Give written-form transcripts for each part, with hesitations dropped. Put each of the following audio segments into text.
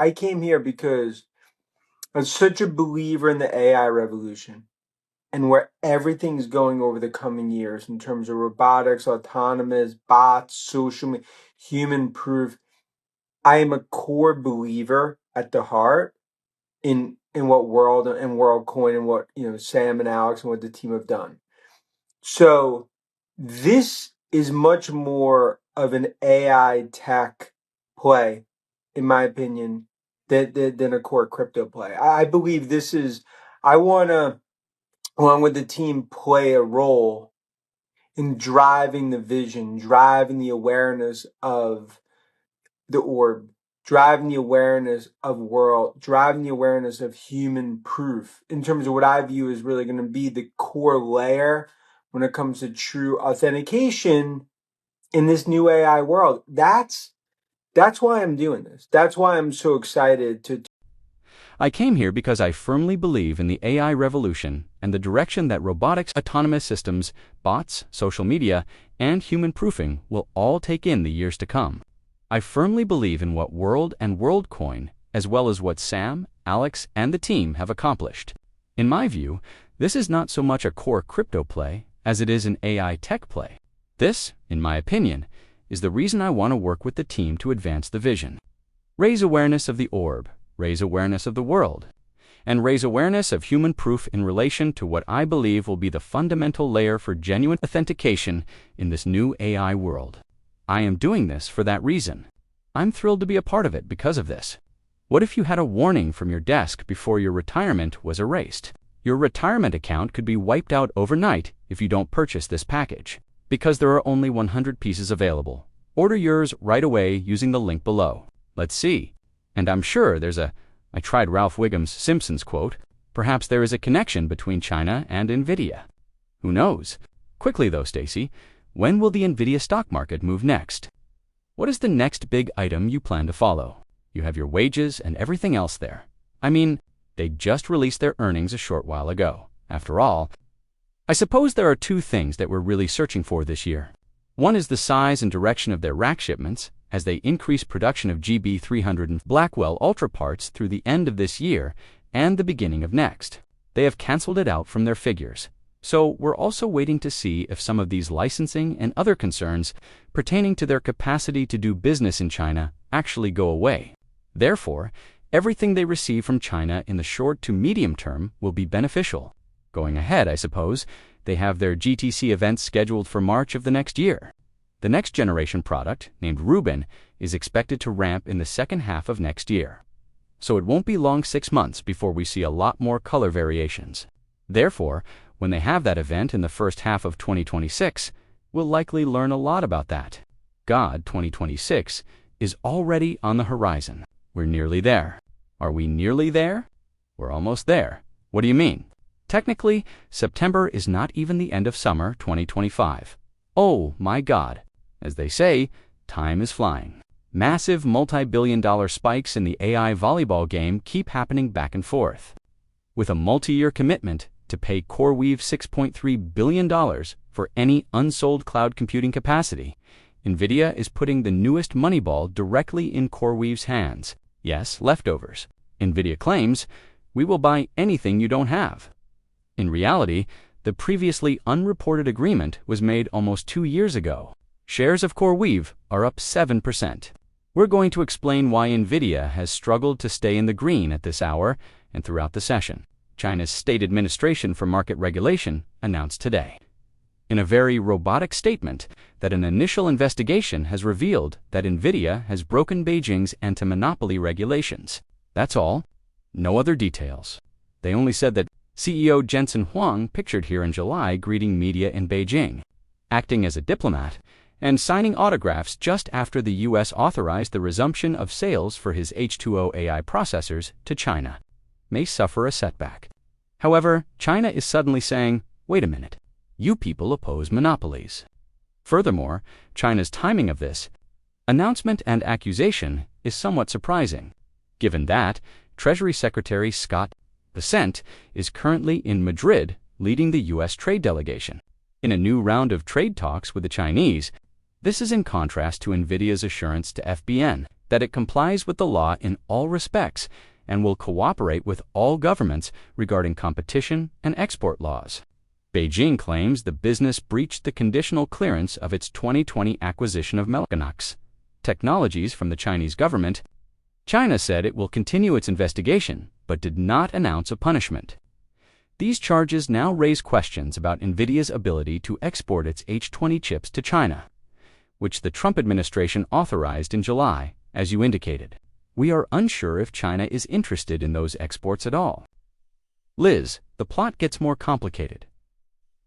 I came here because I'm such a believer in the AI revolution and where everything's going over the coming years in terms of robotics, autonomous, bots, human proof. I am a core believer at the heart in what World and WorldCoin and what Sam and Alex and what the team have done. So this is much more of an AI tech play, in my opinion, than a core crypto play. I believe this is. I want to, along with the team, play a role in driving the vision, driving the awareness of the orb, driving the awareness of world, driving the awareness of human proof in terms of what I view is really going to be the core layer when it comes to true authentication in this new AI world. That's why I'm doing this. That's why I'm so excited to. I came here because I firmly believe in the AI revolution and the direction that robotics, autonomous systems, bots, social media, and human proofing will all take in the years to come. I firmly believe in what World and WorldCoin, as well as what Sam, Alex, and the team have accomplished. In my view, this is not so much a core crypto play as it is an AI tech play. This, in my opinion, is the reason I want to work with the team to advance the vision. Raise awareness of the orb, raise awareness of the world, and raise awareness of human proof in relation to what I believe will be the fundamental layer for genuine authentication in this new AI world. I am doing this for that reason. I'm thrilled to be a part of it because of this. What if you had a warning from your desk before your retirement was erased? Your retirement account could be wiped out overnight if you don't purchase this package, because there are only 100 pieces available. Order yours right away using the link below. Let's see. And I'm sure I tried Ralph Wiggum's Simpsons quote, perhaps there is a connection between China and Nvidia. Who knows? Quickly though, Stacy, when will the Nvidia stock market move next? What is the next big item you plan to follow? You have your wages and everything else there. I mean, they just released their earnings a short while ago. After all, I suppose there are two things that we're really searching for this year. One is the size and direction of their rack shipments, as they increase production of GB300 and Blackwell Ultra parts through the end of this year and the beginning of next. They have canceled it out from their figures. So we're also waiting to see if some of these licensing and other concerns pertaining to their capacity to do business in China actually go away. Therefore, everything they receive from China in the short to medium term will be beneficial. Going ahead, I suppose, they have their GTC events scheduled for March of the next year. The next generation product, named Rubin, is expected to ramp in the second half of next year. So it won't be long 6 months before we see a lot more color variations. Therefore, when they have that event in the first half of 2026, we'll likely learn a lot about that. God, 2026 is already on the horizon. We're nearly there. Are we nearly there? We're almost there. What do you mean? Technically, September is not even the end of summer 2025. Oh my God. As they say, time is flying. Massive multi-billion-dollar spikes in the AI volleyball game keep happening back and forth. With a multi-year commitment to pay CoreWeave $6.3 billion for any unsold cloud computing capacity, Nvidia is putting the newest Moneyball directly in CoreWeave's hands. Yes, leftovers. Nvidia claims, we will buy anything you don't have. In reality, the previously unreported agreement was made almost 2 years ago. Shares of CoreWeave are up 7%. We're going to explain why Nvidia has struggled to stay in the green at this hour and throughout the session. China's State Administration for Market Regulation announced today, in a very robotic statement, that an initial investigation has revealed that Nvidia has broken Beijing's anti-monopoly regulations. That's all. No other details. They only said that CEO Jensen Huang pictured here in July greeting media in Beijing, acting as a diplomat, and signing autographs just after the U.S. authorized the resumption of sales for his H2O AI processors to China, may suffer a setback. However, China is suddenly saying, wait a minute, you people oppose monopolies. Furthermore, China's timing of this announcement and accusation is somewhat surprising, given that Treasury Secretary Scott Bessent is currently in Madrid leading the U.S. trade delegation. In a new round of trade talks with the Chinese, this is in contrast to Nvidia's assurance to FBN that it complies with the law in all respects and will cooperate with all governments regarding competition and export laws. Beijing claims the business breached the conditional clearance of its 2020 acquisition of Melanox Technologies from the Chinese government. China said it will continue its investigation, but did not announce a punishment. These charges now raise questions about Nvidia's ability to export its H20 chips to China, which the Trump administration authorized in July, as you indicated. We are unsure if China is interested in those exports at all. Liz, the plot gets more complicated.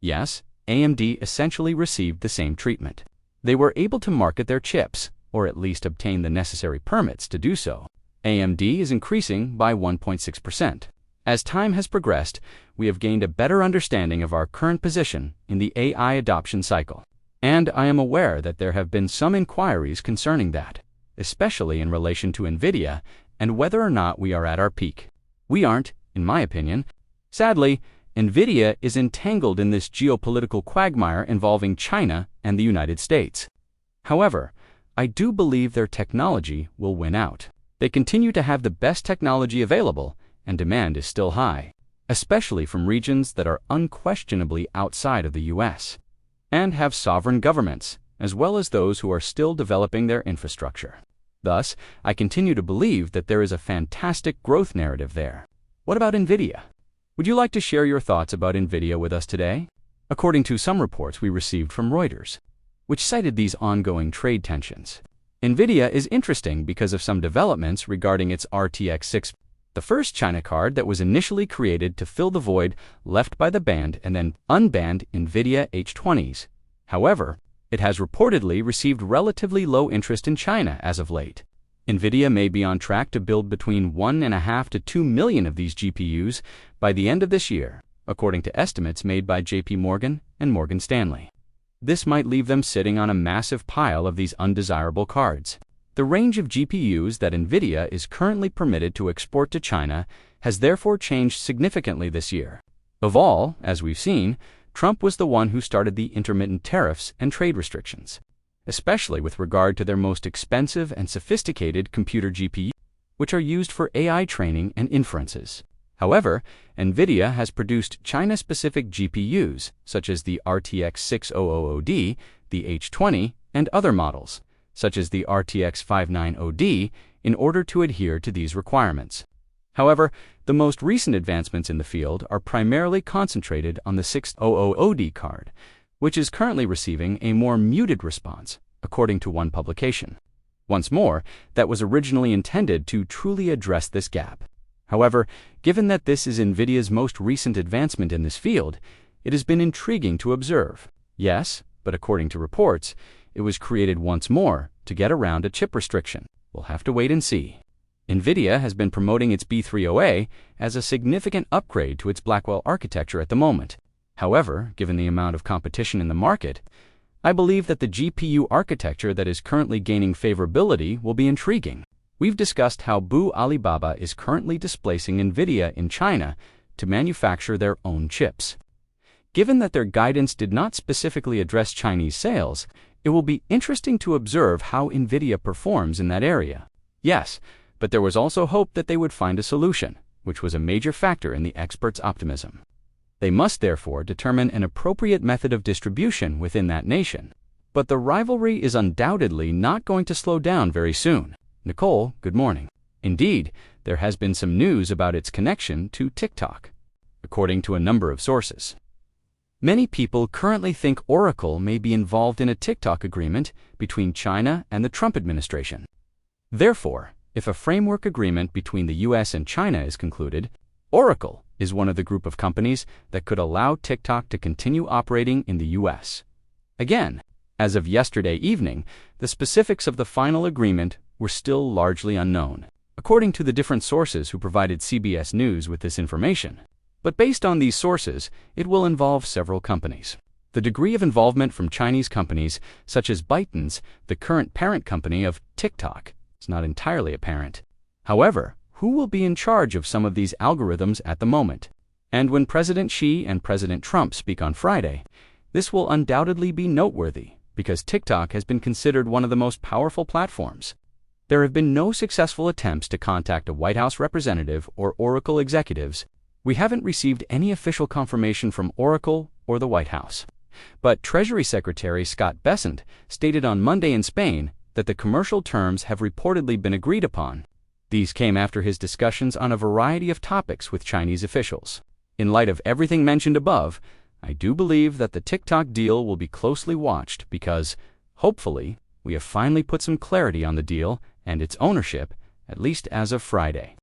Yes, AMD essentially received the same treatment. They were able to market their chips, or at least obtain the necessary permits to do so. AMD is increasing by 1.6%. As time has progressed, we have gained a better understanding of our current position in the AI adoption cycle. And I am aware that there have been some inquiries concerning that, especially in relation to Nvidia and whether or not we are at our peak. We aren't, in my opinion. Sadly, Nvidia is entangled in this geopolitical quagmire involving China and the United States. However, I do believe their technology will win out. They continue to have the best technology available, and demand is still high, especially from regions that are unquestionably outside of the US, and have sovereign governments, as well as those who are still developing their infrastructure. Thus, I continue to believe that there is a fantastic growth narrative there. What about Nvidia? Would you like to share your thoughts about Nvidia with us today? According to some reports we received from Reuters, which cited these ongoing trade tensions, Nvidia is interesting because of some developments regarding its RTX 6, the first China card that was initially created to fill the void left by the banned and then unbanned Nvidia H20s. However, it has reportedly received relatively low interest in China as of late. Nvidia may be on track to build between 1.5 to 2 million of these GPUs by the end of this year, according to estimates made by JP Morgan and Morgan Stanley. This might leave them sitting on a massive pile of these undesirable cards. The range of GPUs that Nvidia is currently permitted to export to China has therefore changed significantly this year. Of all, as we've seen, Trump was the one who started the intermittent tariffs and trade restrictions, especially with regard to their most expensive and sophisticated computer GPUs, which are used for AI training and inferences. However, Nvidia has produced China-specific GPUs, such as the RTX 6000D, the H20, and other models, such as the RTX 590D, in order to adhere to these requirements. However, the most recent advancements in the field are primarily concentrated on the 6000D card, which is currently receiving a more muted response, according to one publication. Once more, that was originally intended to truly address this gap. However, given that this is Nvidia's most recent advancement in this field, it has been intriguing to observe. Yes, but according to reports, it was created once more to get around a chip restriction. We'll have to wait and see. Nvidia has been promoting its B30A as a significant upgrade to its Blackwell architecture at the moment. However, given the amount of competition in the market, I believe that the GPU architecture that is currently gaining favorability will be intriguing. We've discussed how Alibaba is currently displacing Nvidia in China to manufacture their own chips. Given that their guidance did not specifically address Chinese sales, it will be interesting to observe how Nvidia performs in that area. Yes, but there was also hope that they would find a solution, which was a major factor in the experts' optimism. They must therefore determine an appropriate method of distribution within that nation. But the rivalry is undoubtedly not going to slow down very soon. Nicole, good morning. Indeed, there has been some news about its connection to TikTok, according to a number of sources. Many people currently think Oracle may be involved in a TikTok agreement between China and the Trump administration. Therefore, if a framework agreement between the US and China is concluded, Oracle is one of the group of companies that could allow TikTok to continue operating in the US. Again, as of yesterday evening, the specifics of the final agreement were still largely unknown, according to the different sources who provided CBS News with this information. But based on these sources, it will involve several companies. The degree of involvement from Chinese companies, such as ByteDance, the current parent company of TikTok, is not entirely apparent. However, who will be in charge of some of these algorithms at the moment? And when President Xi and President Trump speak on Friday, this will undoubtedly be noteworthy because TikTok has been considered one of the most powerful platforms. There have been no successful attempts to contact a White House representative or Oracle executives. We haven't received any official confirmation from Oracle or the White House. But Treasury Secretary Scott Bessent stated on Monday in Spain that the commercial terms have reportedly been agreed upon. These came after his discussions on a variety of topics with Chinese officials. In light of everything mentioned above, I do believe that the TikTok deal will be closely watched because, hopefully, we have finally put some clarity on the deal and its ownership, at least as of Friday.